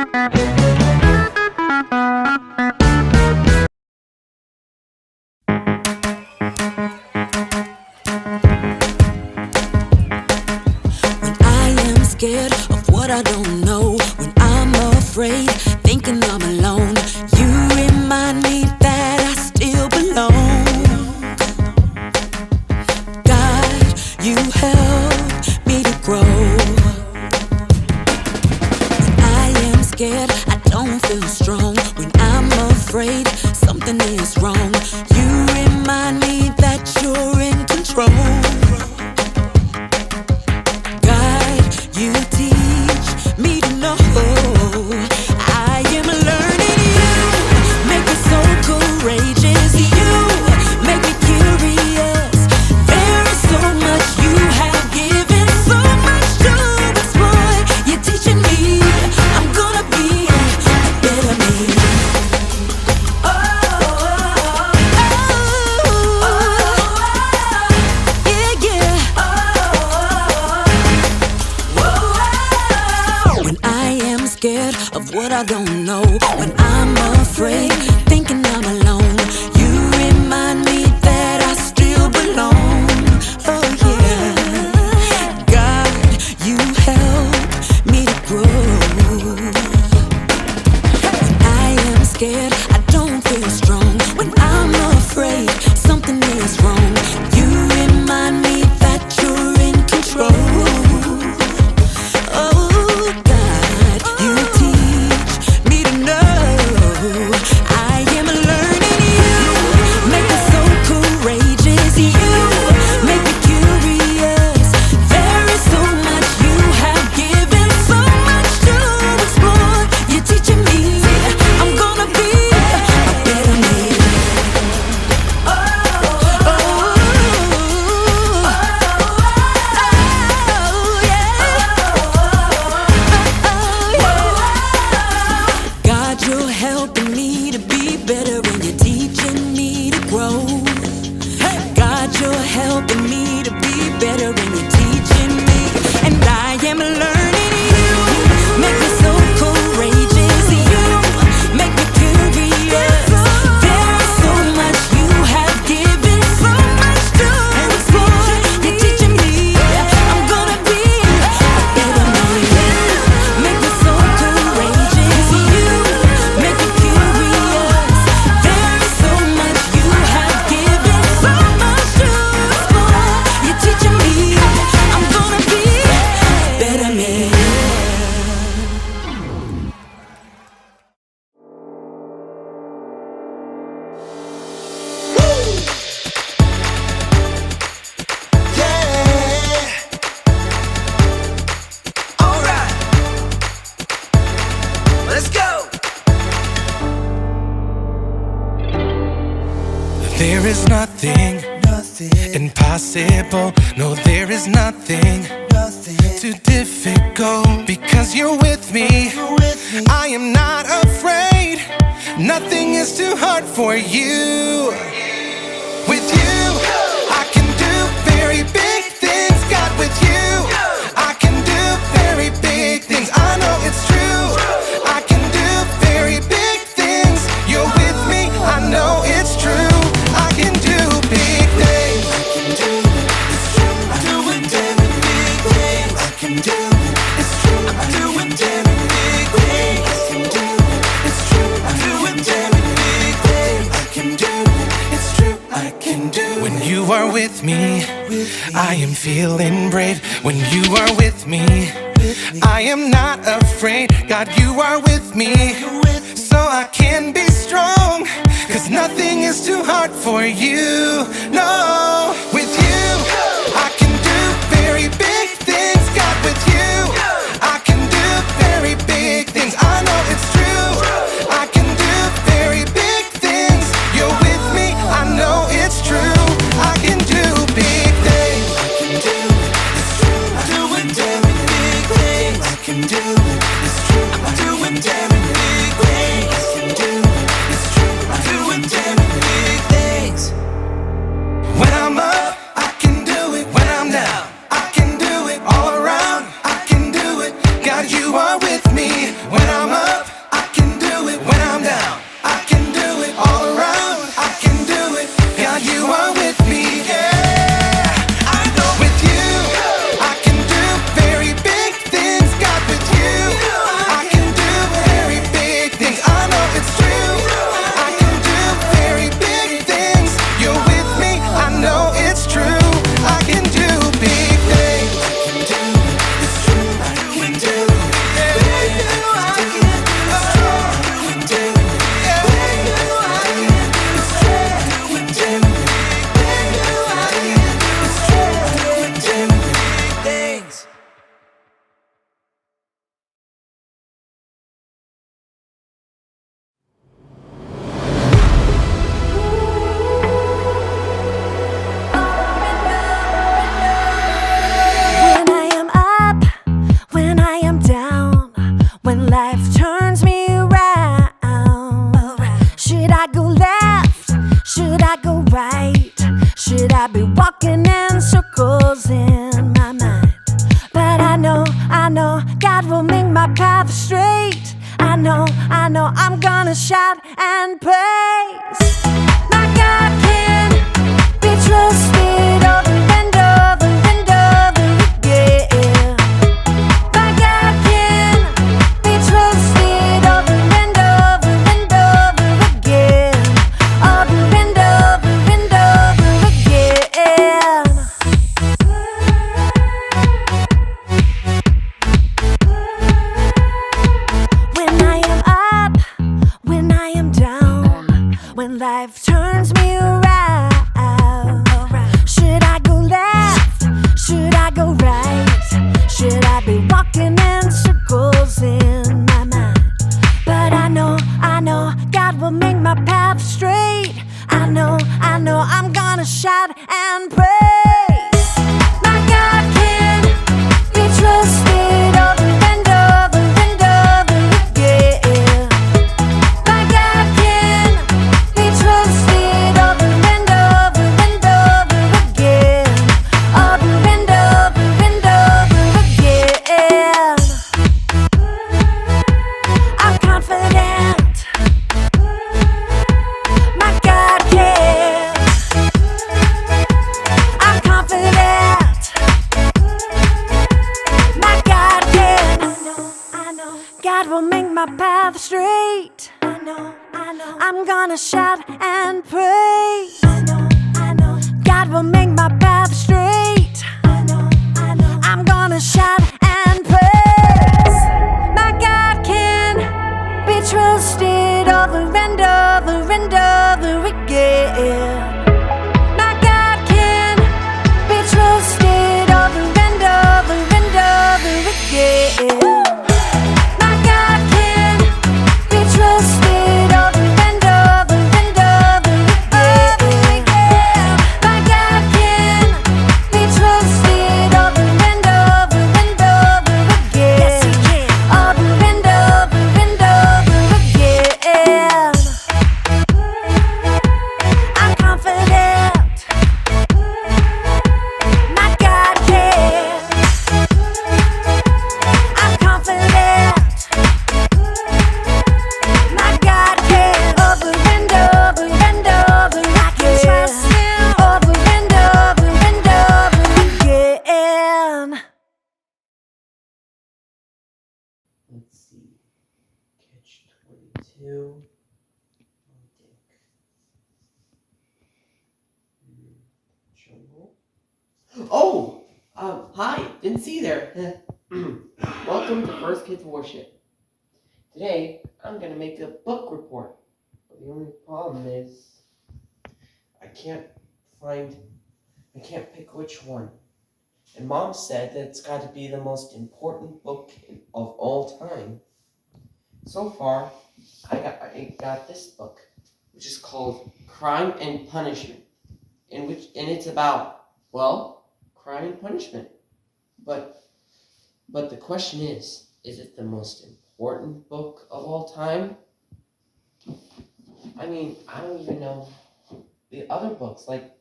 When I am scared of what I don't know, when I'm afraid, thinking I'm alone, you remind me that I still belong. God, you help me to grow. When I am scared, I don't feel strong. When I'm afraid, something is wrong. You remind me that you're in control. You teach me to know I am learning. You make me so courageous. You make me curious. There is so much you have given, so much to explore. You're teaching me I'm gonna be a better me. Scared of what I don't know, when I'm afraid, thinking I'm alone, you remind me that I still belong. Oh yeah, God, you help me to grow. When I am scared, I don't feel strong. When I'm afraid, something is wrong. You remind me that you're in control. Helping me to be better and you're teaching me to grow. God, you're helping me to be better and you're teaching me, and I am learning. You make me so courageous. You make me curious. There is so much you have given, so much to explore. You're teaching me I'm gonna be a better me. Make me so courageous. You make me curious. There is so much you have given, so much to explore. You're teaching me I'm gonna be better me. There is nothing impossible. No, there is nothing too difficult. Because you're with me, I am not afraid. Nothing is too hard for you. With you, I can do very big things. God, with you, I can do very big things. I know it's true. I can do very big things. You're with me, I know it's true. I can do big things. I can do it, it's true. I'm doing very big things. I can do it, it's true. I'm doing very big things. I can do it, it's true. I'm doing very big things. I can do it, it's true. I can do it. When you are with me, I am feeling brave. When you are with me, I am not afraid. God, you are with me, so I can be strong. 'Cause nothing is too hard for you. No, with you, I can do very big things. God, with you, I can do very big things. I know it's true. I can do very big things. You're with me, I know it's true. I can do big things. I can do it, it's true. I'm doing very big things. I can do it, it's true. I'm doing very big things. I can do it, it's true. I'm doing very big things. When I'm up, I can do it. When I'm down, I can do it. All around, I can do it. God, you are with me. When I'm up, I'm gonna shout and praise. My God can be trusted over and over and over again. My God can be trusted over and over and over again. Over and over and over again. When I am up, when I am down, when life turns me around, should I go left? Should I go right? Should I be walking in circles in my mind? But I know God will make my path straight. I know I'm gonna shout and praise. My God can be trusted over and over and over again. My God can be trusted over and over and over again. Over and over and over again. I'm confident. My God can. I'm confident. My God can. I know. God will make my path straight. I know. I'm gonna shout and praise. I know. God will make my path straight. I know. I'm gonna shout and praise. My God can be trusted over and over and over again. My God can be trusted over and over and over again. My God can be trusted over and over and over again. My God can be trusted over and over and over again. Yes, He can. Over and over and over again. I'm confident. My God can. I'm confident. My God can. Over and over and over. I can trust Him. Over and over and over again. Let's see. Catch 22. Jungle. Oh! Hi! Didn't see you there. Welcome to First Kids Worship. Today, I'm gonna make a book report. But the only problem is, I can't pick which one. And Mom said that it's got to be the most important book of all time. So far, I got this book, which is called Crime and Punishment, and it's about, well, crime and punishment. But the question is it the most important book of all time? I mean, I don't even know the other books. Like,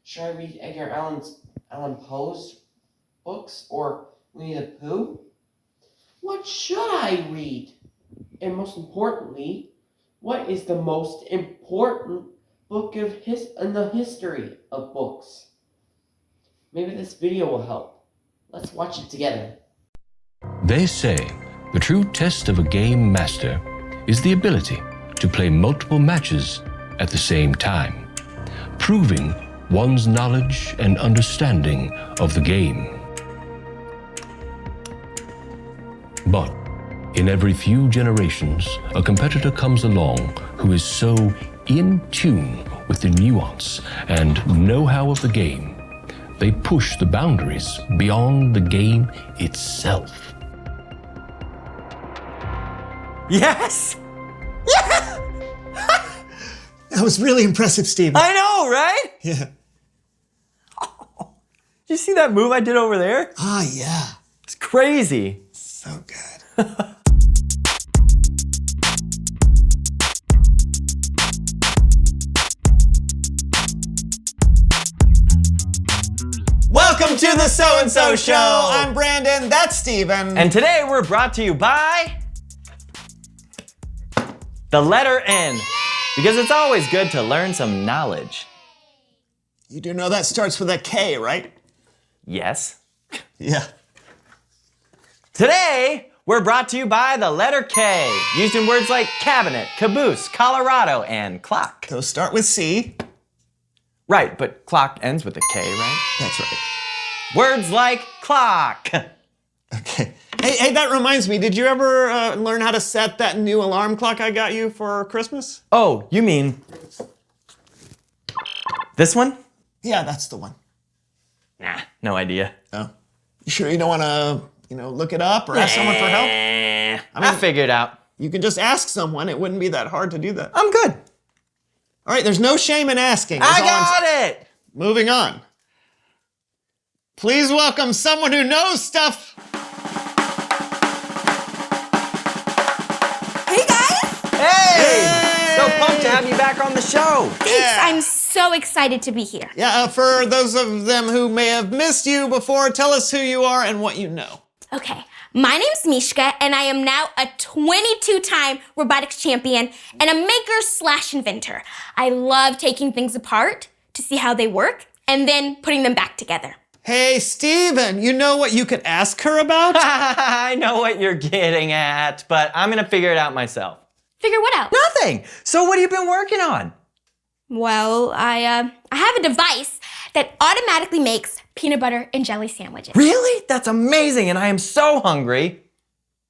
should I read Edgar Allan Poe's books or Winnie the Pooh? What should I read? And most importantly, what is the most important book in the history of books? Maybe this video will help. Let's watch it together. They say the true test of a game master is the ability to play multiple matches at the same time, proving one's knowledge and understanding of the game. But in every few generations, a competitor comes along who is so in tune with the nuance and know-how of the game, they push the boundaries beyond the game itself. Yes! Yeah! That was really impressive, Steve. I know, right? Yeah. Did you see that move I did over there? Ah, yeah. It's crazy. So good. Welcome to the So-and-So Show. I'm Brandon, that's Steven. And today we're brought to you by The letter N, because it's always good to learn some knowledge. You do know that starts with a K, right? Yes. Yeah. Today, we're brought to you by the letter K, used in words like cabinet, caboose, Colorado, and clock. Those start with C. Right, but clock ends with a K, right? That's right. Words like clock. Okay. Hey, that reminds me, did you ever learn how to set that new alarm clock I got you for Christmas? Oh, you mean this one? Yeah, that's the one. Nah, no idea. Oh. You sure you don't want to, look it up or ask someone for help? I'll figure it out. You can just ask someone. It wouldn't be that hard to do that. I'm good. All right, there's no shame in asking. I got it! Moving on. Please welcome someone who knows stuff. Hey guys! Hey! So pumped to have you back on the show. Thanks, Yeah. I'm so excited to be here. Yeah, for those of them who may have missed you before, tell us who you are and what you know. Okay, my name's Mishka, and I am now a 22-time robotics champion and a maker/inventor. I love taking things apart to see how they work and then putting them back together. Hey, Steven, you know what you could ask her about? I know what you're getting at, but I'm gonna figure it out myself. Figure what out? Nothing! So what have you been working on? Well, I have a device that automatically makes peanut butter and jelly sandwiches. Really? That's amazing, and I am so hungry.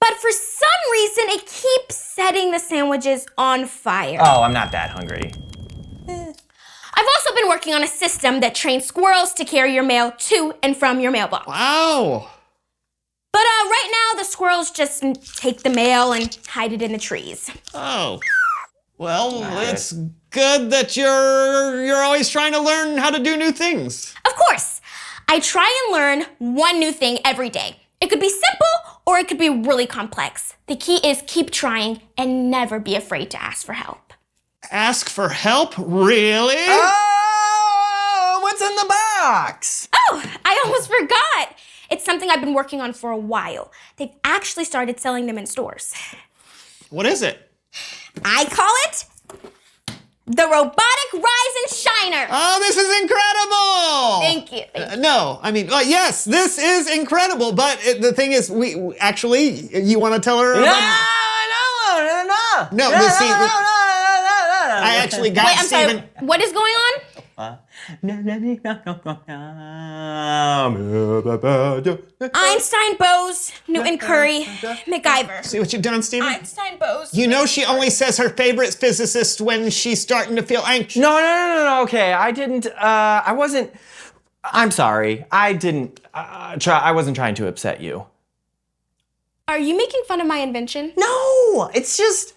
But for some reason, it keeps setting the sandwiches on fire. Oh, I'm not that hungry. I've also been working on a system that trains squirrels to carry your mail to and from your mailbox. Wow. But right now, the squirrels just take the mail and hide it in the trees. Oh. Well, it's good that you're always trying to learn how to do new things. Of course, I try and learn one new thing every day. It could be simple or it could be really complex. The key is keep trying and never be afraid to ask for help. Ask for help? Really? Oh, what's in the box? Oh, I almost forgot. It's something I've been working on for a while. They've actually started selling them in stores. What is it? I call it the Robotic Rise and Shiner. Oh, this is incredible! Thank you. No, I mean, yes, this is incredible, but the thing is, we actually, you want to tell her about... No, see, I actually got Wait, I'm Steven. sorry. What is going on? Einstein, Bose, Newton, Curry, MacGyver. See what you've done, Steven? Einstein, Bose. You know she only says her favorite physicist when she's starting to feel anxious. No, okay, I didn't, I wasn't, I'm sorry, I didn't, I wasn't trying to upset you. Are you making fun of my invention? No, it's just,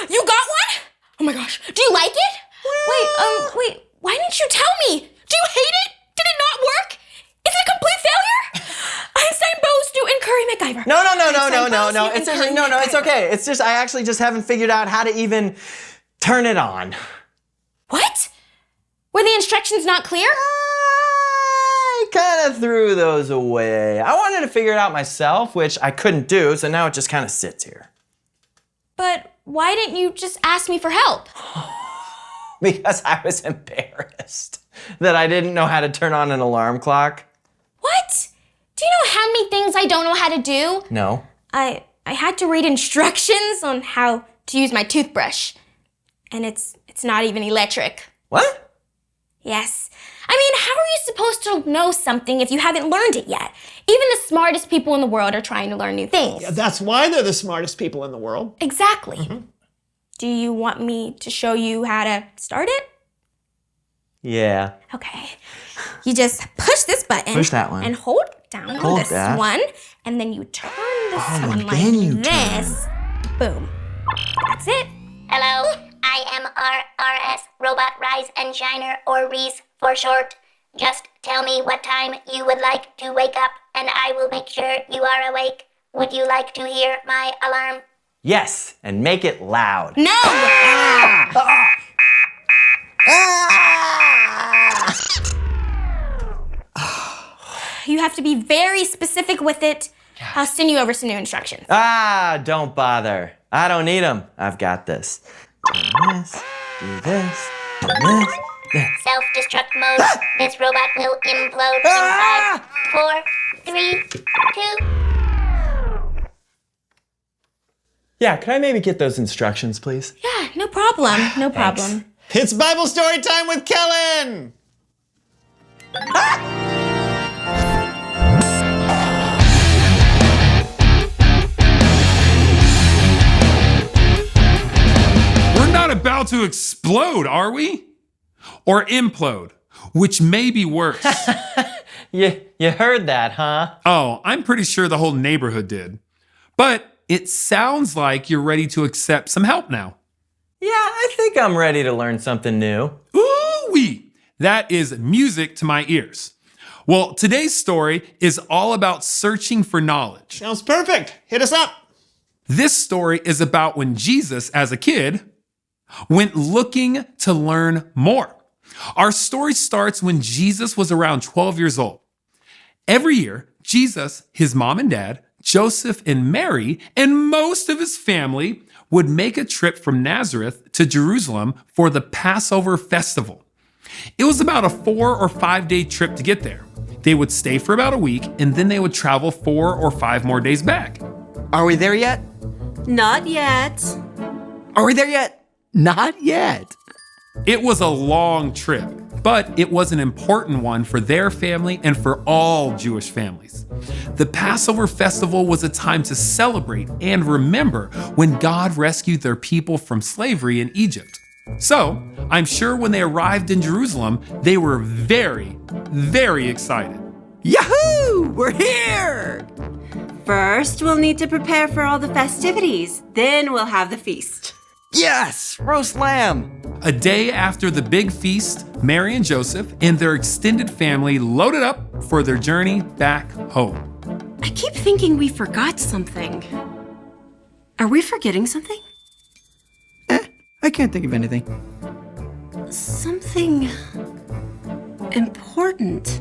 You got one? Oh my gosh. Do you like it? Wait, why didn't you tell me? Do you hate it? Did it not work? Is it a complete failure? Einstein, Bose, Newton, Curry, MacGyver. No, Einstein, Bose, Newton, it's Curry, okay. It's just, I actually just haven't figured out how to even turn it on. What? Were the instructions not clear? I kind of threw those away. I wanted to figure it out myself, which I couldn't do, so now it just kind of sits here. But why didn't you just ask me for help? Because I was embarrassed that I didn't know how to turn on an alarm clock. What? Do you know how many things I don't know how to do? No. I had to read instructions on how to use my toothbrush. And it's not even electric. What? Yes. I mean, how are you supposed to know something if you haven't learned it yet? Even the smartest people in the world are trying to learn new things. That's why they're the smartest people in the world. Exactly. Mm-hmm. Do you want me to show you how to start it? Yeah. Okay. You just push this button. Push that one. And hold down Hold this that. one. And then you turn this one like then you this. Boom. That's it. Hello, I am RRS, Robot Rise and Shiner, or REES for short. Just tell me what time you would like to wake up, and I will make sure you are awake. Would you like to hear my alarm? Yes, and make it loud. No! You you have to be very specific with it. I'll send you over some new instructions. Don't bother. I don't need them. I've got this. Do this, do this, do this. There. Self-destruct mode. This robot will implode in 5, 4, 3, 2. Yeah, could I maybe get those instructions, please? Yeah, no problem. No problem. It's Bible story time with Kellen! We're not about to explode, are we? Or implode, which may be worse. You heard that, huh? Oh, I'm pretty sure the whole neighborhood did. But it sounds like you're ready to accept some help now. Yeah, I think I'm ready to learn something new. Ooh-wee! That is music to my ears. Well, today's story is all about searching for knowledge. Sounds perfect. Hit us up. This story is about when Jesus, as a kid, went looking to learn more. Our story starts when Jesus was around 12 years old. Every year, Jesus, his mom and dad, Joseph and Mary, and most of his family would make a trip from Nazareth to Jerusalem for the Passover festival. It was about a 4 or 5 day trip to get there. They would stay for about a week and then they would travel 4 or 5 more days back. Are we there yet? Not yet. Are we there yet? Not yet. It was a long trip, but it was an important one for their family and for all Jewish families. The Passover festival was a time to celebrate and remember when God rescued their people from slavery in Egypt. So, I'm sure when they arrived in Jerusalem, they were very, very excited. Yahoo! We're here! First, we'll need to prepare for all the festivities. Then we'll have the feast. Yes! Roast lamb! A day after the big feast, Mary and Joseph and their extended family loaded up for their journey back home. I keep thinking we forgot something. Are we forgetting something? I can't think of anything. Something important.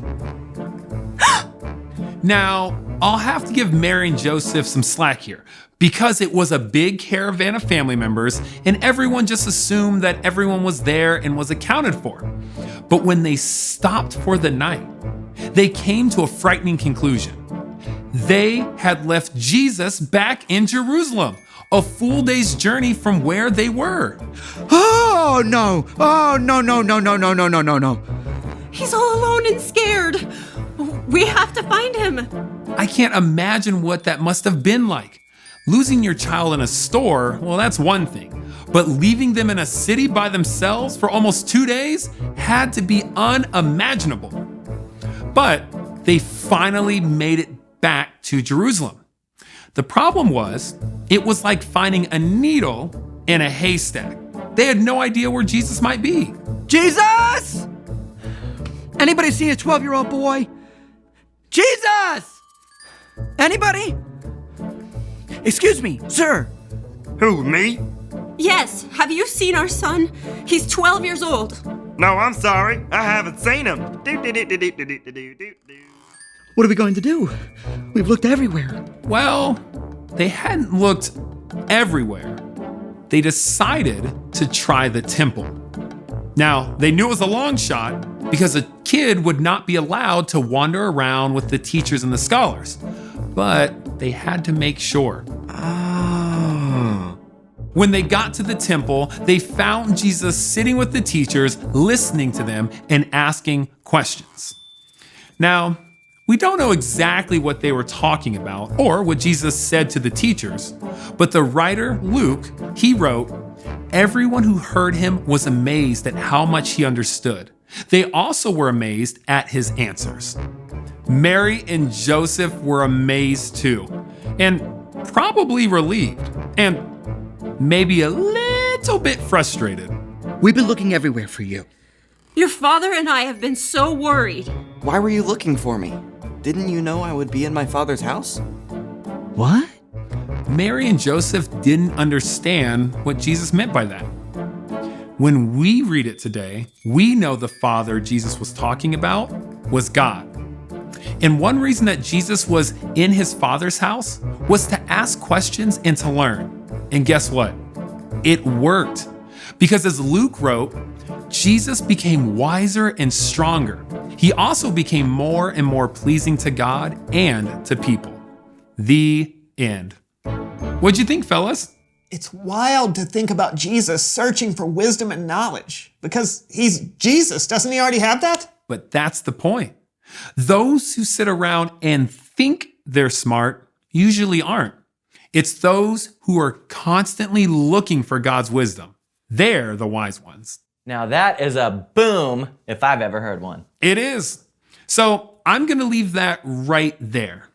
Now, I'll have to give Mary and Joseph some slack here because it was a big caravan of family members and everyone just assumed that everyone was there and was accounted for. But when they stopped for the night, they came to a frightening conclusion. They had left Jesus back in Jerusalem, a full day's journey from where they were. Oh, no! Oh, no, no, no, no, no, no, no, no, no. He's all alone and scared. We have to find him. I can't imagine what that must have been like. Losing your child in a store, well, that's one thing. But leaving them in a city by themselves for almost 2 days had to be unimaginable. But they finally made it back to Jerusalem. The problem was, it was like finding a needle in a haystack. They had no idea where Jesus might be. Jesus! Anybody see a 12-year-old boy? Jesus! Anybody? Excuse me, sir. Who, me? Yes, have you seen our son? He's 12 years old. No, I'm sorry. I haven't seen him. What are we going to do? We've looked everywhere. Well, they hadn't looked everywhere. They decided to try the temple. Now, they knew it was a long shot because a kid would not be allowed to wander around with the teachers and the scholars. But they had to make sure. Oh. When they got to the temple, they found Jesus sitting with the teachers, listening to them and asking questions. Now, we don't know exactly what they were talking about or what Jesus said to the teachers, but the writer, Luke, he wrote, "Everyone who heard him was amazed at how much he understood. They also were amazed at his answers." Mary and Joseph were amazed too, and probably relieved, and maybe a little bit frustrated. We've been looking everywhere for you. Your father and I have been so worried. Why were you looking for me? Didn't you know I would be in my father's house? What? Mary and Joseph didn't understand what Jesus meant by that. When we read it today, we know the Father Jesus was talking about was God. And one reason that Jesus was in his Father's house was to ask questions and to learn. And guess what? It worked. Because as Luke wrote, Jesus became wiser and stronger. He also became more and more pleasing to God and to people. The end. What'd you think, fellas? It's wild to think about Jesus searching for wisdom and knowledge. Because he's Jesus. Doesn't he already have that? But that's the point. Those who sit around and think they're smart usually aren't. It's those who are constantly looking for God's wisdom. They're the wise ones. Now that is a boom if I've ever heard one. It is. So I'm going to leave that right there.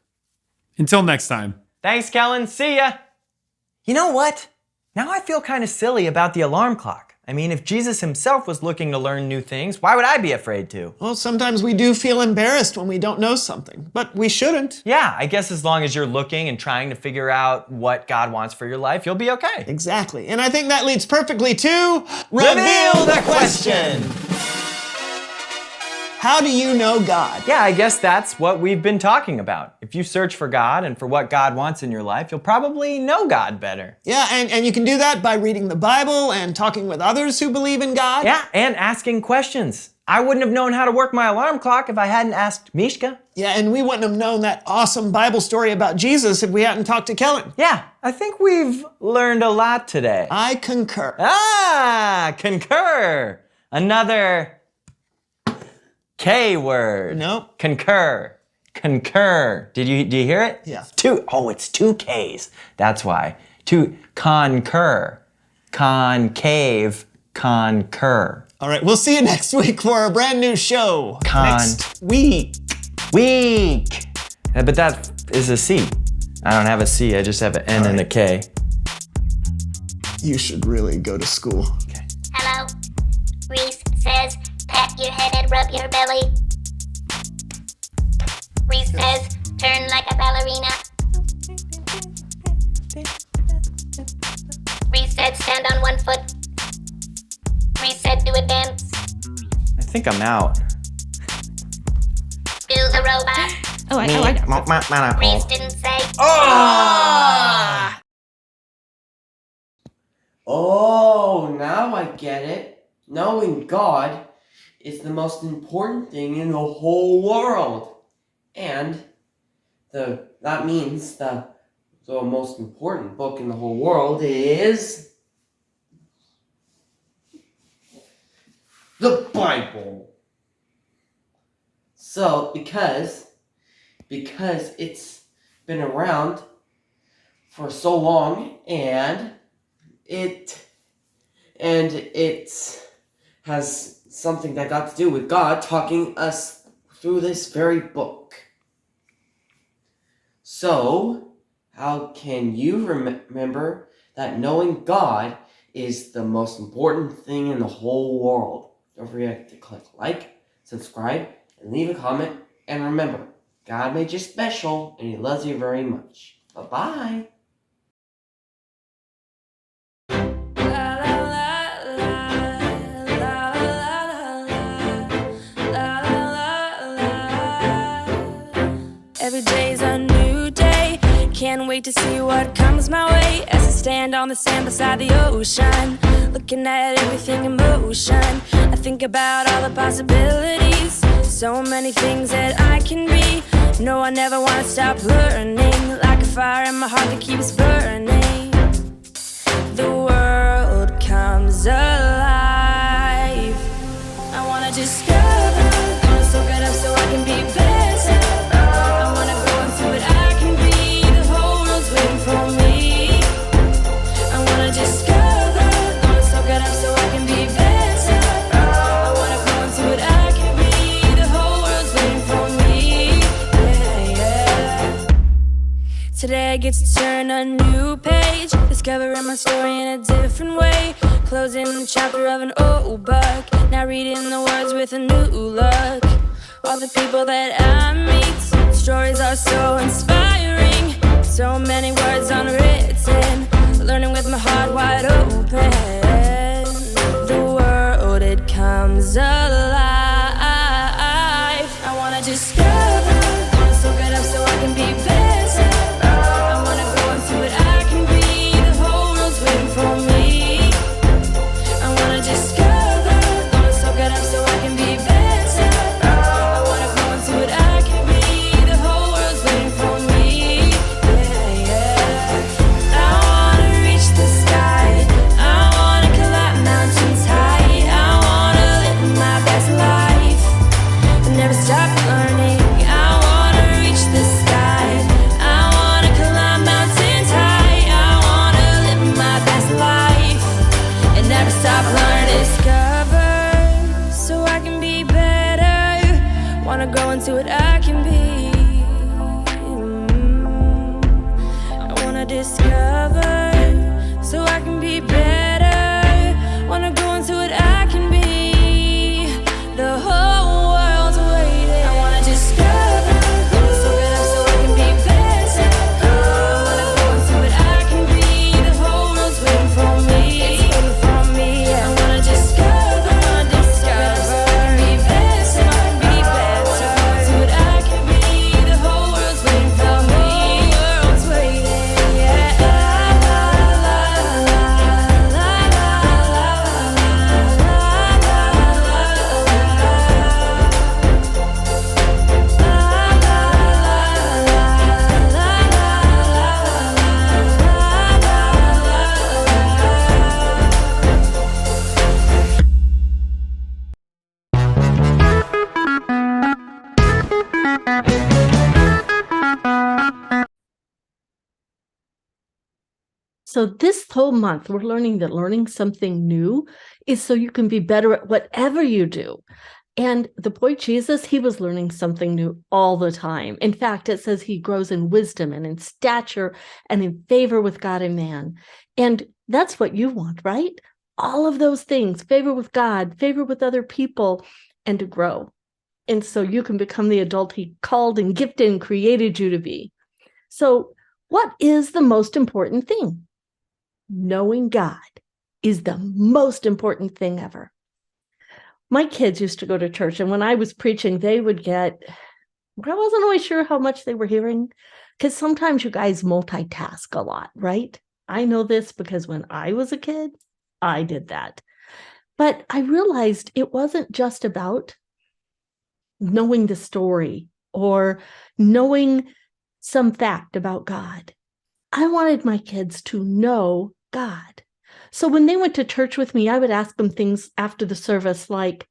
Until next time. Thanks, Kellen. See ya. You know what? Now I feel kind of silly about the alarm clock. I mean, if Jesus himself was looking to learn new things, why would I be afraid to? Well, sometimes we do feel embarrassed when we don't know something, but we shouldn't. Yeah, I guess as long as you're looking and trying to figure out what God wants for your life, you'll be okay. Exactly. And I think that leads perfectly to Reveal the question. How do you know God? Yeah, I guess that's what we've been talking about. If you search for God and for what God wants in your life, you'll probably know God better. Yeah, and you can do that by reading the Bible and talking with others who believe in God. Yeah, and asking questions. I wouldn't have known how to work my alarm clock if I hadn't asked Mishka. Yeah, and we wouldn't have known that awesome Bible story about Jesus if we hadn't talked to Kellen. Yeah, I think we've learned a lot today. I concur. Concur. Another K word. Nope. Concur. Do you hear it? Yeah. It's two Ks. That's why. Concur. Concave. Concur. All right, we'll see you next week for a brand new show. Next week. But that is a C. I don't have a C, I just have an N and a K. You should really go to school. Okay. Hello? Reese says, pat your head and rub your belly. Reese says, turn like a ballerina. Reese said, stand on one foot. Reese said, do a dance. I think I'm out. Do the robot. Oh, I know. Reese didn't say. Oh, now I get it. Knowing God is the most important thing in the whole world. And that means the most important book in the whole world is the Bible. So, because it's been around for so long and it has something that got to do with God talking us through this very book. So, how can you remember that knowing God is the most important thing in the whole world? Don't forget to click like, subscribe, and leave a comment. And remember, God made you special, and He loves you very much. Bye-bye. Every day's a new day. Can't wait to see what comes my way as I stand on the sand beside the ocean, looking at everything in motion. I think about all the possibilities, so many things that I can be. No, I never want to stop learning, like a fire in my heart that keeps burning. The world comes alive. I want to discover, gonna soak it up so I can be better. Today I get to turn a new page, discovering my story in a different way, closing the chapter of an old book, now reading the words with a new look. All the people that I meet, stories are so inspiring, so many words unwritten, learning with my heart wide open. The world, it comes alive. I wanna discover grow into what I can be. I wanna discover so I can be better. Wanna grow into what I can be. The whole world's waiting. I wanna discover so good up so I can be better. I wanna grow into what I can be. The whole world's waiting for me. It's waiting for me. I wanna discover so I can be better. So I can be better. So what I can be. The whole world's waiting for me. The world's waiting. Yeah. So this whole month, we're learning that learning something new is so you can be better at whatever you do. And the boy Jesus, he was learning something new all the time. In fact, it says he grows in wisdom and in stature and in favor with God and man. And that's what you want, right? All of those things, favor with God, favor with other people, and to grow. And so you can become the adult he called and gifted and created you to be. So what is the most important thing? Knowing God is the most important thing ever. My kids used to go to church, and when I was preaching, they would I wasn't always sure how much they were hearing, because sometimes you guys multitask a lot, right? I know this because when I was a kid, I did that. But I realized it wasn't just about knowing the story or knowing some fact about God. I wanted my kids to know God. So when they went to church with me, I would ask them things after the service like,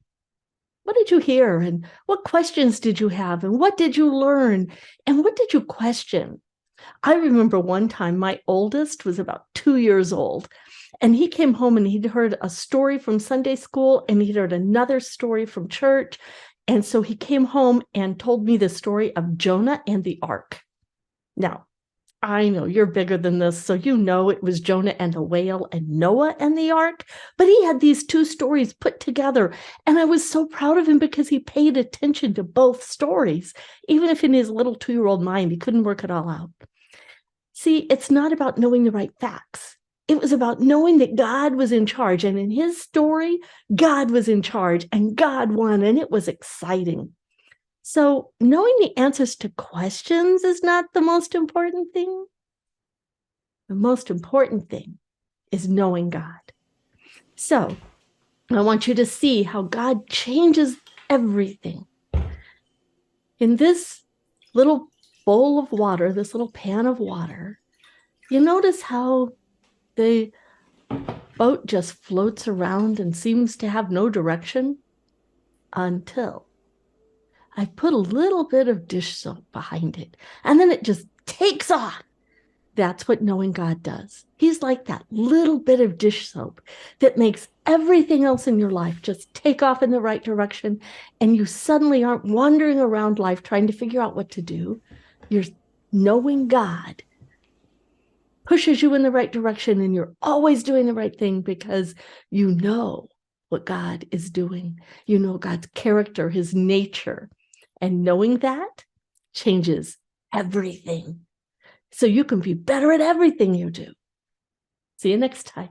what did you hear? And what questions did you have? And what did you learn? And what did you question? I remember one time my oldest was about 2 years old, and he came home and he'd heard a story from Sunday school and he'd heard another story from church. And so he came home and told me the story of Jonah and the ark. Now, I know you're bigger than this, so you know it was Jonah and the whale and Noah and the ark, but he had these two stories put together, and I was so proud of him because he paid attention to both stories, even if in his little 2-year-old mind he couldn't work it all out. See, it's not about knowing the right facts. It was about knowing that God was in charge, and in his story, God was in charge, and God won, and it was exciting. So knowing the answers to questions is not the most important thing. The most important thing is knowing God. So I want you to see how God changes everything. In this little bowl of water, this little pan of water, you notice how the boat just floats around and seems to have no direction until I put a little bit of dish soap behind it, and then it just takes off. That's what knowing God does. He's like that little bit of dish soap that makes everything else in your life just take off in the right direction, and you suddenly aren't wandering around life trying to figure out what to do. You're knowing God pushes you in the right direction, and you're always doing the right thing because you know what God is doing. You know God's character, his nature. And knowing that changes everything. So you can be better at everything you do. See you next time.